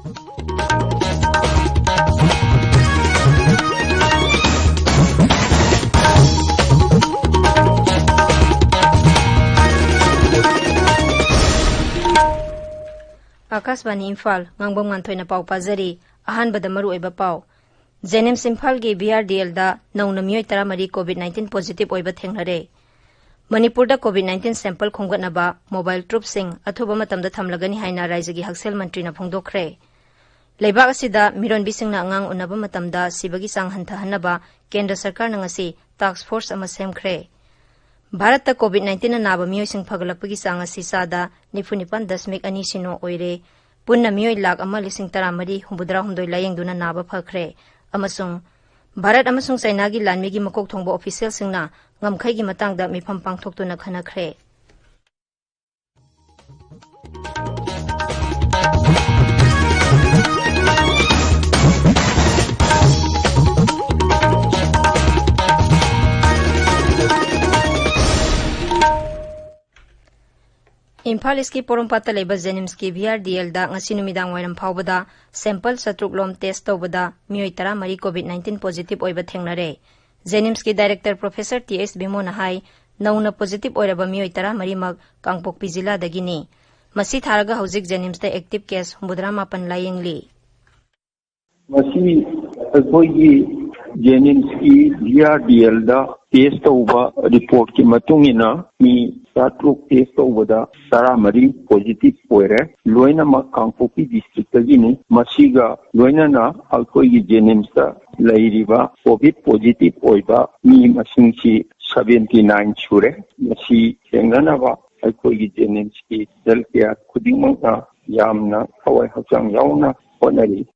Akashvani Imphal ngangbom Nganthoi na pau pazari ahanbada maru oiba pau Jenims Imphal gi BRDL da nauna miyoi taramari COVID-19 positive oiba thengnare Manipur da COVID-19 sample khonggatna ba mobile troop sing athuba matamda thamlagani haina raija gi haksel mantri na phongdokhre Leibak asida miron bisingna angang unaba matamda sibagi sang hantha hanaba kendra sarkar na ngasi task force ama semkhre Bharat ta COVID-19 na naba miyoi sing phagalakpagi sang asi sada 95.2 sino oire punna miyoi lakh ama lising taramari humbudra humdoi layengduna naba phakre amasung Bharat amasung China gi lanmi gi makok thongba official singna ngamkhai gi matangda mifam pangthoktuna khanakhre Imphal iski porompata leba Jenims ki BRDL da ngasi numidang wairam phawbada sample satruklom test tawbada miyoi tara mari COVID-19 positive oiba thengnare Jenims ki director professor TS Bimona hai nauna positive oiraba miyoi tara mari mag Kangpokpi jila dagini masi tharaga hauzik Jenims da active case humbudra mapan layengli masi akoigi Jenims ki BRDL da test tawba report ki matungina mi Satruk test over Saramari positive oire, Loina Kangpopi district agini, Masiga, Loina na Alkoi Jenims Lairiva, COVID positive oiba, mi Masinchi 79 chure, Masi Senganava, Alkoi Jenims ki Delkia Kudimanga, Yamna, Hawaii Hachang Yauna, Honari.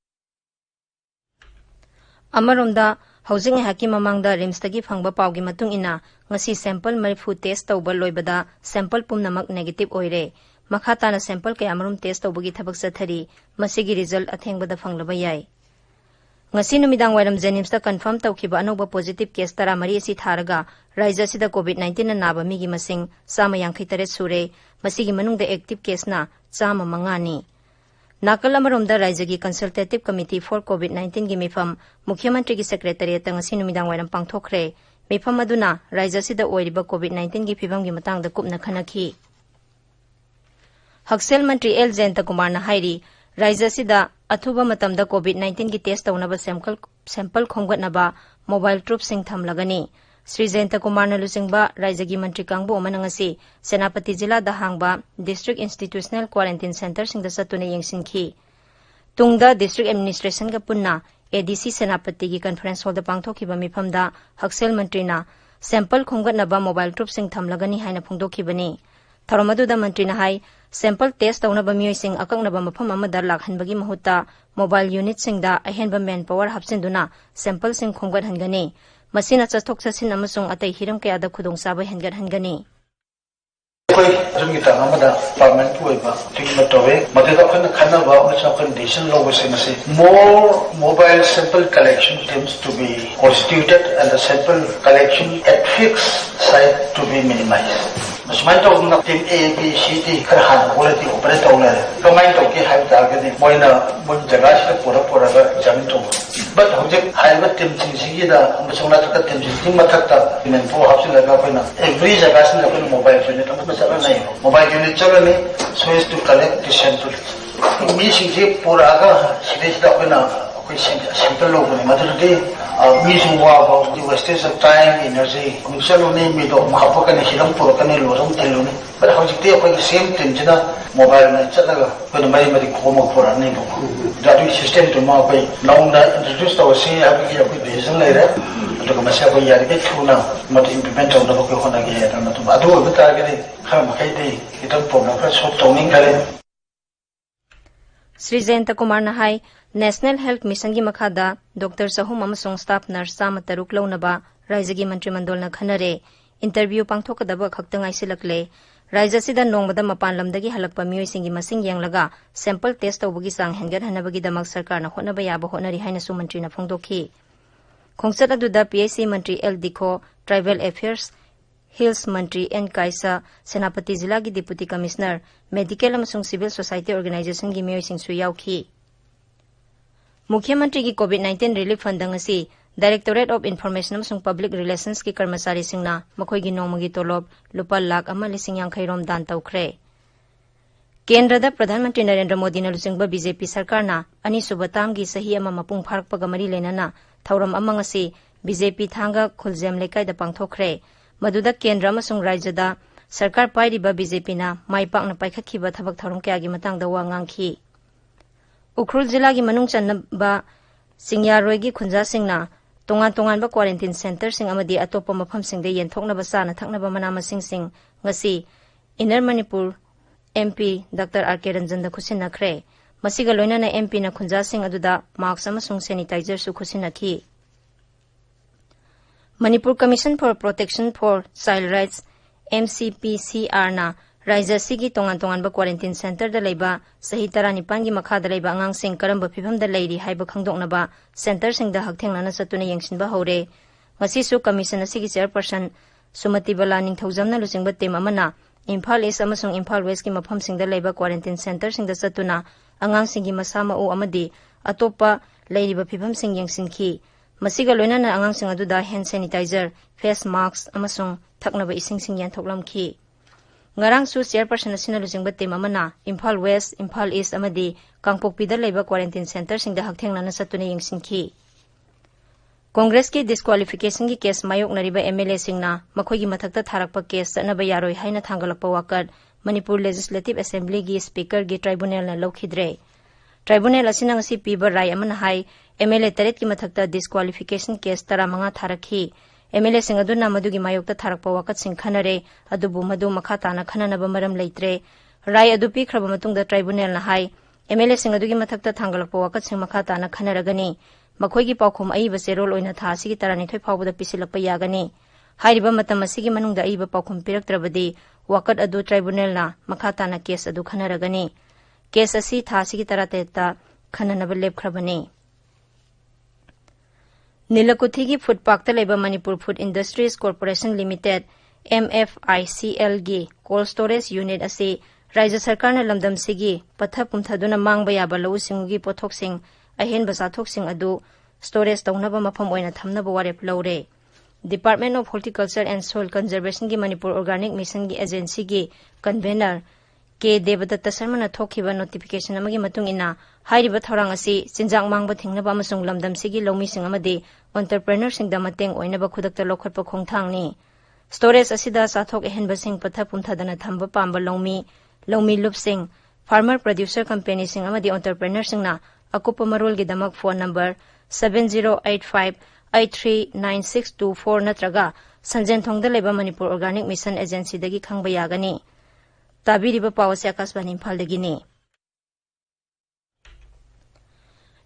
Amarunda Housing haki mamangda rimstagi phangba pawgi matung ina ngasi sample marifu test tawba loibada sample pumnamak negative oire makhata na sample kay amarum test tawbagi thabak sathari masigi result athengbada phanglaba yai ngasi numidang wairam Jenims ta confirm tawkhiba anoba positive case tara mari asi tharaga raija sida COVID-19 na naba migi masing sama 53 sure masigi manungda active case na chama mangani Nakal amaromda Raijagi Consultative Committee for COVID-19 gi mifam Mukhyamantri gi Secretariat ngasi numidang wairam pangthokre mifam aduna Raija sida oiriba COVID-19 gi phibam gi matangda kupna khanakhi Haksel Mantri L Jayanta Kumar na hairi Raija sida athuba matamda COVID-19 gi test tawnaba sample khonggatnaba mobile troop sing thamlagani Sri Jayanta Kumar na lusingba Raijagi Mantri Kangbu omanangasi Senapati Jila da hangba District Institutional Quarantine Center singda satuna yengsinki Tungda District Administration ga punna ADC Senapati gi conference hall da pangthokhiba mifamda Haksel Mantri na sample khonggatnaba mobile troop sing thamlagani haina phongdokhibani Tharamadu da Mantri na hai sample test tawnaba miyoi sing akaknaba mafam amada lakhanbagi mahutta mobile unit singda ahenba manpower hapsinduna sample sing khonggat hangani Masina chathok chasin amasung atai hiram kaya da khudong saba hengat hangani koi rumgita amada parliament oiba tingma towe madeda khana khana ba macha condition logo se mase more mobile sample collection teams to be constituted and the sample collection at fixed site to be minimized Masmai to na team A B C D khar han quality operate on kamai to ke hai target moina mun jaga se pura ga jamin to but object higher team sigi da masona ta team sigi mathakta men po hapsin laga koina every jaga se na mobile unit masala nahi mobile unit chalani so is to collect the sample mi sigi pura ga stage da koina koi sample logo ne madurde mi suwa about the wastage of time energy misalo ne mi do mahapa kan hiram pura kan loram telone but how jikte apni same team jina mobile na chalaga koina mari khoma pura ne do that system to ma koi now na introduce to see apni vision laira to masya ko yari ke thuna mat implement on ko hona ge ta na to adu bata ge kham khai dei itam problem ka solve tawning kare Sri Jayanta Kumar na hai National Health Mission gi makhada Dr. Sahum amasung staff nurse sama taruk launaba Raijagi Mantri Mandol na khanare interview pangthokadaba khaktangai silakle Raija sida nongmada mapan lamdagi halakpa miyoi singi masing yanglaga sample test tawbagi sang hengat hanabagi damak sarkar na honaba yaba honari haina su mantri na phongdokhi Khongsat aduda PAC Mantri L Dikho Tribal Affairs Hills Mantri N Kaisa Senapati Jila gi Deputy Commissioner Medical amasung Civil Society Organization gi miyoi sing su yaukhi मुख्यमंत्री की कोविड-19 relief fund ngasi Directorate of Information amsung Public Relations ki karmasari singna makhoi gi nongmagi tolob lupa lakh ama lising yang khairom dan tawkhre Kendra da Pradhan Mantri Narendra Modi na lusingba BJP sarkar na ani subatam gi sahi ama mapung pharakpa ga mari lenana thauram ama ngasi BJP thanga khuljem lekai da pangthokre maduda Kendra amsung rajya da sarkar pairiba BJP na maipak na paikhatkiba thabak tharum kya gi matang da wa ngangkhi Ukhrul jila gi manung chanba Singyaroi gi khunja singna tongan ba quarantine center sing amadi atopa mafam sing de yenthokna ba sana thakna ba manama sing ngasi Inner Manipur MP Dr. R.K. Ranjan da khusin nakhre masiga loina na MP na khunja sing aduda mask amasung sanitizer su khusin nakhi Manipur Commission for Protection for Child Rights MCPCR na Raija sigi tongan ba quarantine center da leiba sahi tara nipan gi makha da leiba angang sing karamba phibam da leiri haiba khangdokna ba center sing da hakthengna na satuna yengsin ba hore ngasi su commission asigi chairperson Sumati Bala ningthaujamna lusingba team amana Imphal East amasung Imphal West ki mafam sing da leiba quarantine center sing da satuna angang sing gi masama u amadi atopa leiriba phibam sing yengsinki masiga loina na angang sing adu da hand sanitizer face mask amasung thakna ba ising sing yan thoklamki Ngarang su chairperson asina lusingba team amana Imphal West, Imphal East amadi Kangpokpi da leiba quarantine center sing da hakthengna na satuna yengsinki Congress ki disqualification ki case mayok nariba MLA singna makhoi gi mathakta tharakpa case sanaba yaroi haina thangalakpa wakat Manipur Legislative Assembly gi speaker gi tribunal na lokhidre Tribunal asina ngasi piba rai amana hai MLA taret ki mathakta disqualification case tara manga tharakhi MLA sing aduna madugi mayokta tharakpa wakat sing khanare adubu madu makha tana khanana ba maram leitre rai adu pi khraba matung da tribunal na hai MLA sing adugi mathakta thangalakpa wakat sing makha tana khanaragani makhoi gi paukhum ai ba serol oina tha sigi tarani thoi phawda pisilapa yagani hairiba matam asigi manung da ai ba paukhum piraktrabadi wakat adu tribunal na makha tana case adu khanaragani case asi tha sigi tarate ta khanana ba lepkhrabani Nilakuthi gi food park ta leba Manipur Food Industries Corporation Limited MFICL gi cold storage unit ase Raja Sarkar na lamdam sigi patha pumthaduna mangba yaba lau singugi pothok sing ahen basa thok sing adu storage taunaba mafam oina thamna ba warep laure Department of Horticulture and Soil Conservation gi Manipur Organic Mission gi agency gi convener K Devadatta Sharma na thokhiba notification amagi matung ina hairiba thorang asi chinjang mangba thingnaba amasung lamdam sigi lomi sing amadi entrepreneur sing da mateng oina ba khudakta lokhotpa khongthang ni storage asida sathok ehenba sing patha pumthadana thamba pamba lomi lup sing farmer producer company sing amadi entrepreneur sing na akupa marol gi damak phone number 7085839624 natraga sanjen thongda leba Manipur Organic Mission Agency dagi khangba yagani Tabiriba pawase akasbani Imphal dagini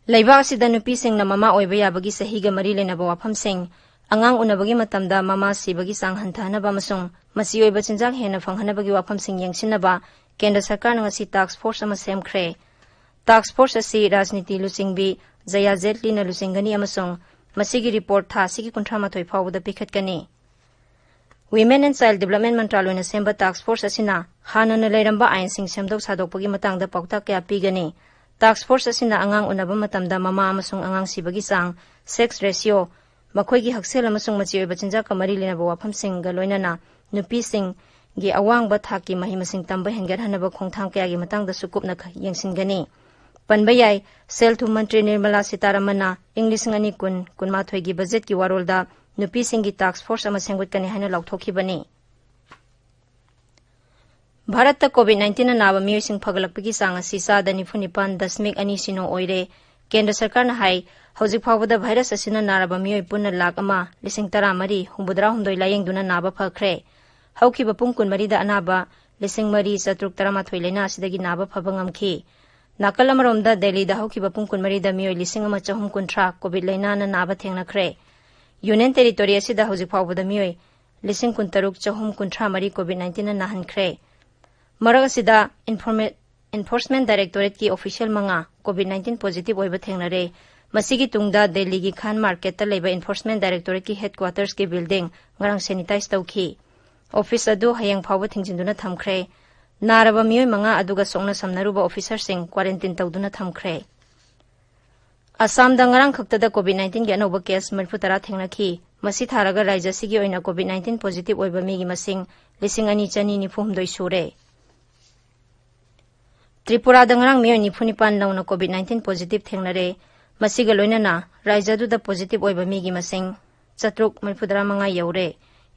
Laiba asida nupi sing na mama oiba yabagi sahiga mari lenaba wafam sing angang unabagi matamda mama sibagi sang hanthana ba masung masi oiba chinjak hena phanghanabagi wafam sing yengsinaba Kendra Sarkar na ngasi task force ama semkhre task force asi rajniti lusingbi Jaya Zetli na lusingani amasung masigi report tha sigi kunthama thoi phawda pikhatkani Women and Child Development Mantraloy na semba task force asina hana na lairamba ain sing semdok sadokpagi matangda paukta kaya pigani task force asina angang unaba matamda mama amasung angang sibagi sang sex ratio makhoi gi haksel amasung machi oiba chinja kamari linaba wafam sing ga loinana nupi sing gi awang ba thaki mahima sing tamba hengar hanaba khongthang kaya gi matangda sukupna yengsingani panbayai sel thu mantri Nirmala Sitaramana English ngani kunma thoi gi budget ki warolda nupi singi task force ama senggut kani haina laukthokibani Bharat ta COVID-19 na naba miyoy sing phagalakpagi sang asi sa 95.2 sino oire Kendra Sarkar na hai hojik phawda virus asina naraba miyoy punna lakh ama lising tara mari humbudra humdoi layeng duna naba phakre haukiba pungkun mari da anaba lising mari satruk tarama thoilena asidagi naba phabangamki nakalamromda Delhi da haukiba pungkun mari da miyoy lising ama chahum kunthra COVID laina na naba thengnakre Union Territory asida hojik phawda miyoy lising kuntaruk chahum kunthra mari COVID-19 na nahankre Marag asida Enforcement Directorate ki official manga COVID-19 positive oiba thengnare masigi tungda Delhi gi Khan Market ta leba Enforcement Directorate ki headquarters ki building ngarang sanitize tawki office adu hayang phawba thingjinduna thamkhre naraba miyoy manga aduga songna samnaruba officer sing quarantine tawduna thamkhre Assamda ngarang khaktada COVID-19 gi anoba case 40 thengnakhi masi tharaga raija sigi oina COVID-19 positive oiba migi masing 2294 sure. Tripura da ngarang miyo 95 nauna COVID-19 positive thengnare masiga loinana raija du da positive oiba migi masing 735 yaure.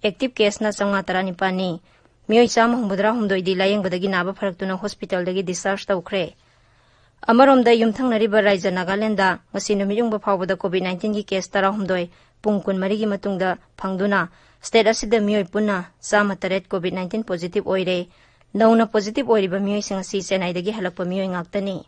Active case na 519 ni miyo 183 di layeng badagi naba pharaktuna hospital dagi discharge tawkhre. Amarom da yumthangnariba raija Nagaland da ngasi numiyungba phawbada COVID-19 gi case 13 pung 13 gi matungda phangduna state asida miyoi punna 108 COVID-19 positive oire nauna positive oiriba miyoi singasi Chennai dagi halakpa miyoi ngaktani.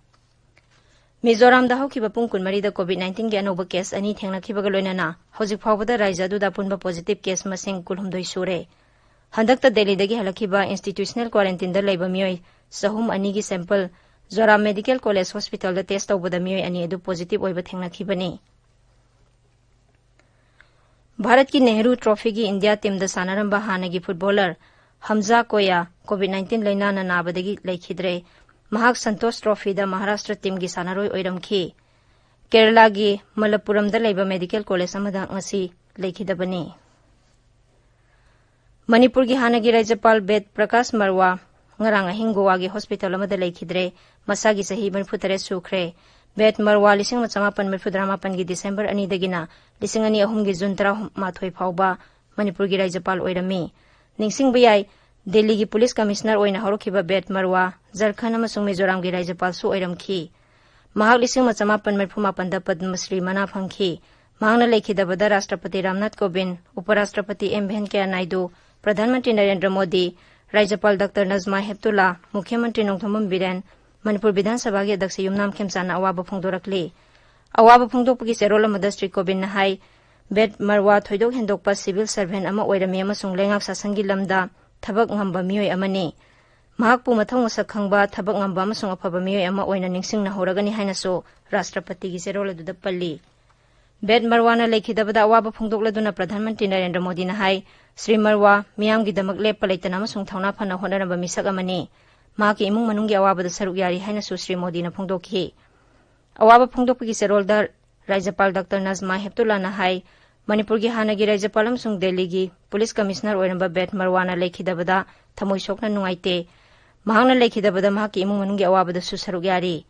Mizoram da hawkiba pung 13 da COVID-19 gi anoba case ani thengnakhibaga loinana hojik phawbada raija du da punba positive case masing 12 sure. Handakta Delhi dagi halakhiba institutional quarantine da leiba miyoi sahum ani gi sample Zoram Medical College Hospital da test tawbada miyoi ani adu positive oiba thengnakhibani. Bharat ki Nehru Trophy gi India team da sanaramba hanagi footballer Hamza Koya COVID-19 laina na nabadagi leikhidre mahak Santosh Trophy da Maharashtra team gi sanaroi oiramkhi. Kerala gi Malappuram da leiba Medical College amada ngasi leikhidabani. Manipur gi hanagi Rajapal Ved Prakash Marwa ngarang ahing Goa gi hospital amada leikhidre masagi sahi 43 sukhre. Bet Marwa 1958 gi December ani dagina 2002 gi June 13 phawba Manipur gi Rajapal oirami. Ningsing bayai Delhi gi Police Commissioner oina horokhiba Bet Marwa Jharkhand amasung Mizoram gi Rajapal su oiramkhi. Mahak 1958 da Padma Shri mana phangkhi. Mahakna leikhidabada Rashtrapati Ramnath Kovind, Uparashtrapati M. Venkaiah Naidu, Pradhan Mantri Narendra Modi, Rajapal Dr. Nazma Heptullah, Mukhyamantri Nongthombam Biren, Manipur Vidhan Sabha gi Adaksa Yumnam Khemsana awaba phongdorakli. Awaba phongdokpagi serol amada Sri Kovind na hai Bet Marwa thoidok hendokpa civil servant ama oirami amasung lengak sasangi lamda thabak ngamba miyoi amani. Mahakpu mathang masak khangba thabak ngamba amasung afaba miyoi ama oina ningsingna horagani hainaso Rashtrapati gi serol aduda palli. Bet Marwana leikhidabada awaba phongdokladuna Pradhan Mantri Narendra Modi na hai Sri Marwa miyamgi damak lepa leitana amasung thawna phana honaramba misak amani. Mahaki imung manunggi awabada saruk yari hainaso Sri Modi na phongdokhi. Awaba phongdokpagi serolda Rajapal Dr. Nazma Heptullah na hai Manipur gi hanagi Rajapal amasung Delhi gi Police Commissioner oiramba Bet Marwana leikhidabada thamoi sokna nungaite. Mahakna leikhidabada mahaki imung manunggi awabada su saruk yari.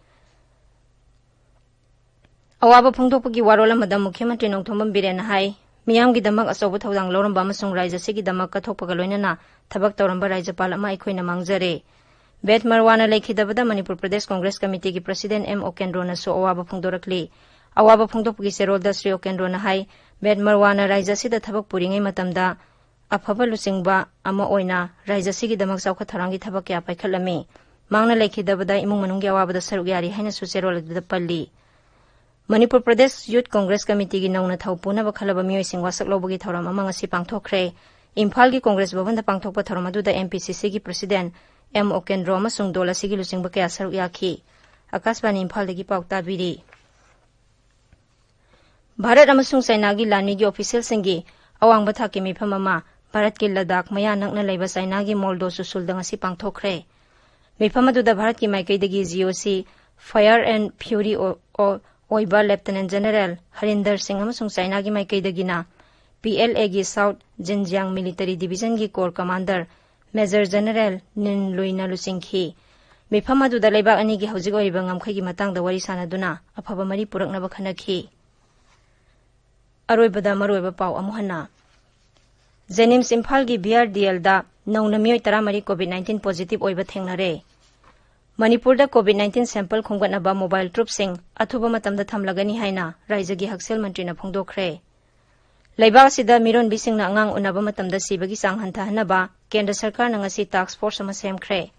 Awaba phongdokpagi warol amada Mukhyamantri Nongthombam Biren na hai miyamgi damak asoba thodang loramba amasung raija sigi damak kathokpaga loinana thabak tawramba Rajapal ama aikhoina mangjare. Bet Marwana leikhidabada Manipur Pradesh Congress Committee ki President M. Okendro na so awaba phongdorakli. Awaba phongdokpagi serolda Sri Okendro na hai Bet Marwana raija sida thabak puringai matamda afaba lusingba ama oina raija sigi damak chawkha tharangi thabak kya paikhalami. Mangna leikhidabada imung manunggi awabada saruk yari haina su serol da palli. Manipur Pradesh Youth Congress Committee gi nauna thawpuna ba khalaba miyoi singwa saklobagi thoram ama ngasi pangthokre. Imphal gi Congress Bhavan da pangthokpa thoram adu da MPCC gi President M. Okendro amasung dola sigi lusingba kaya saruk yakhi. Akashbani Imphal dagi paukta biri. Bharat amasung China gi lanmi gi official singi awang batha ki mifam ama Bharat ki Ladakh maya nakna leiba China gi Moldo susul da ngasi pangthokre. Mifam adu da Bharat ki maikai dagi GOC Fire and Fury oiba Lieutenant General Harinder Singh amasung China gi maikai dagina PLA gi South Xinjiang Military Division gi Corps Commander Major General Nin Luina Lusinghi. Mifam adu da leibak ani gi hojig oiba ngamkhai gi matang da wari sanaduna afaba mari purakna ba khanakhi. Aroibada maroiba pau amuhana. Jenims Imphal gi BRDL da nauna miyoi 13 COVID-19 positive oiba thengnare. Manipur da COVID-19 sample khonggatnaba mobile troop sing athuba matamda thamlagani haina raija gi Haksel Mantri na phongdokhre. Leibak sida miron bising na angang unaba matamda sibagi sang hanthanaba Kendra Sarkar na ngasi task force ama semkhre.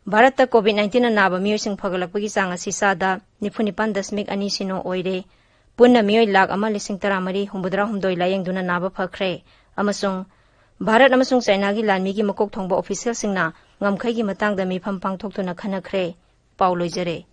Bharat ta COVID-19 na naba miyoi sing phagalakpagi sang asi sada 95.2 sino oire. Punna miyoi lakh ama 13,800 layengduna naba phakre. Amasung Bharat amasung China gi lanmi gi makok thongba official singna ngamkhai gi matang da mifam pangthok tuna khanakre. Pauloi jare.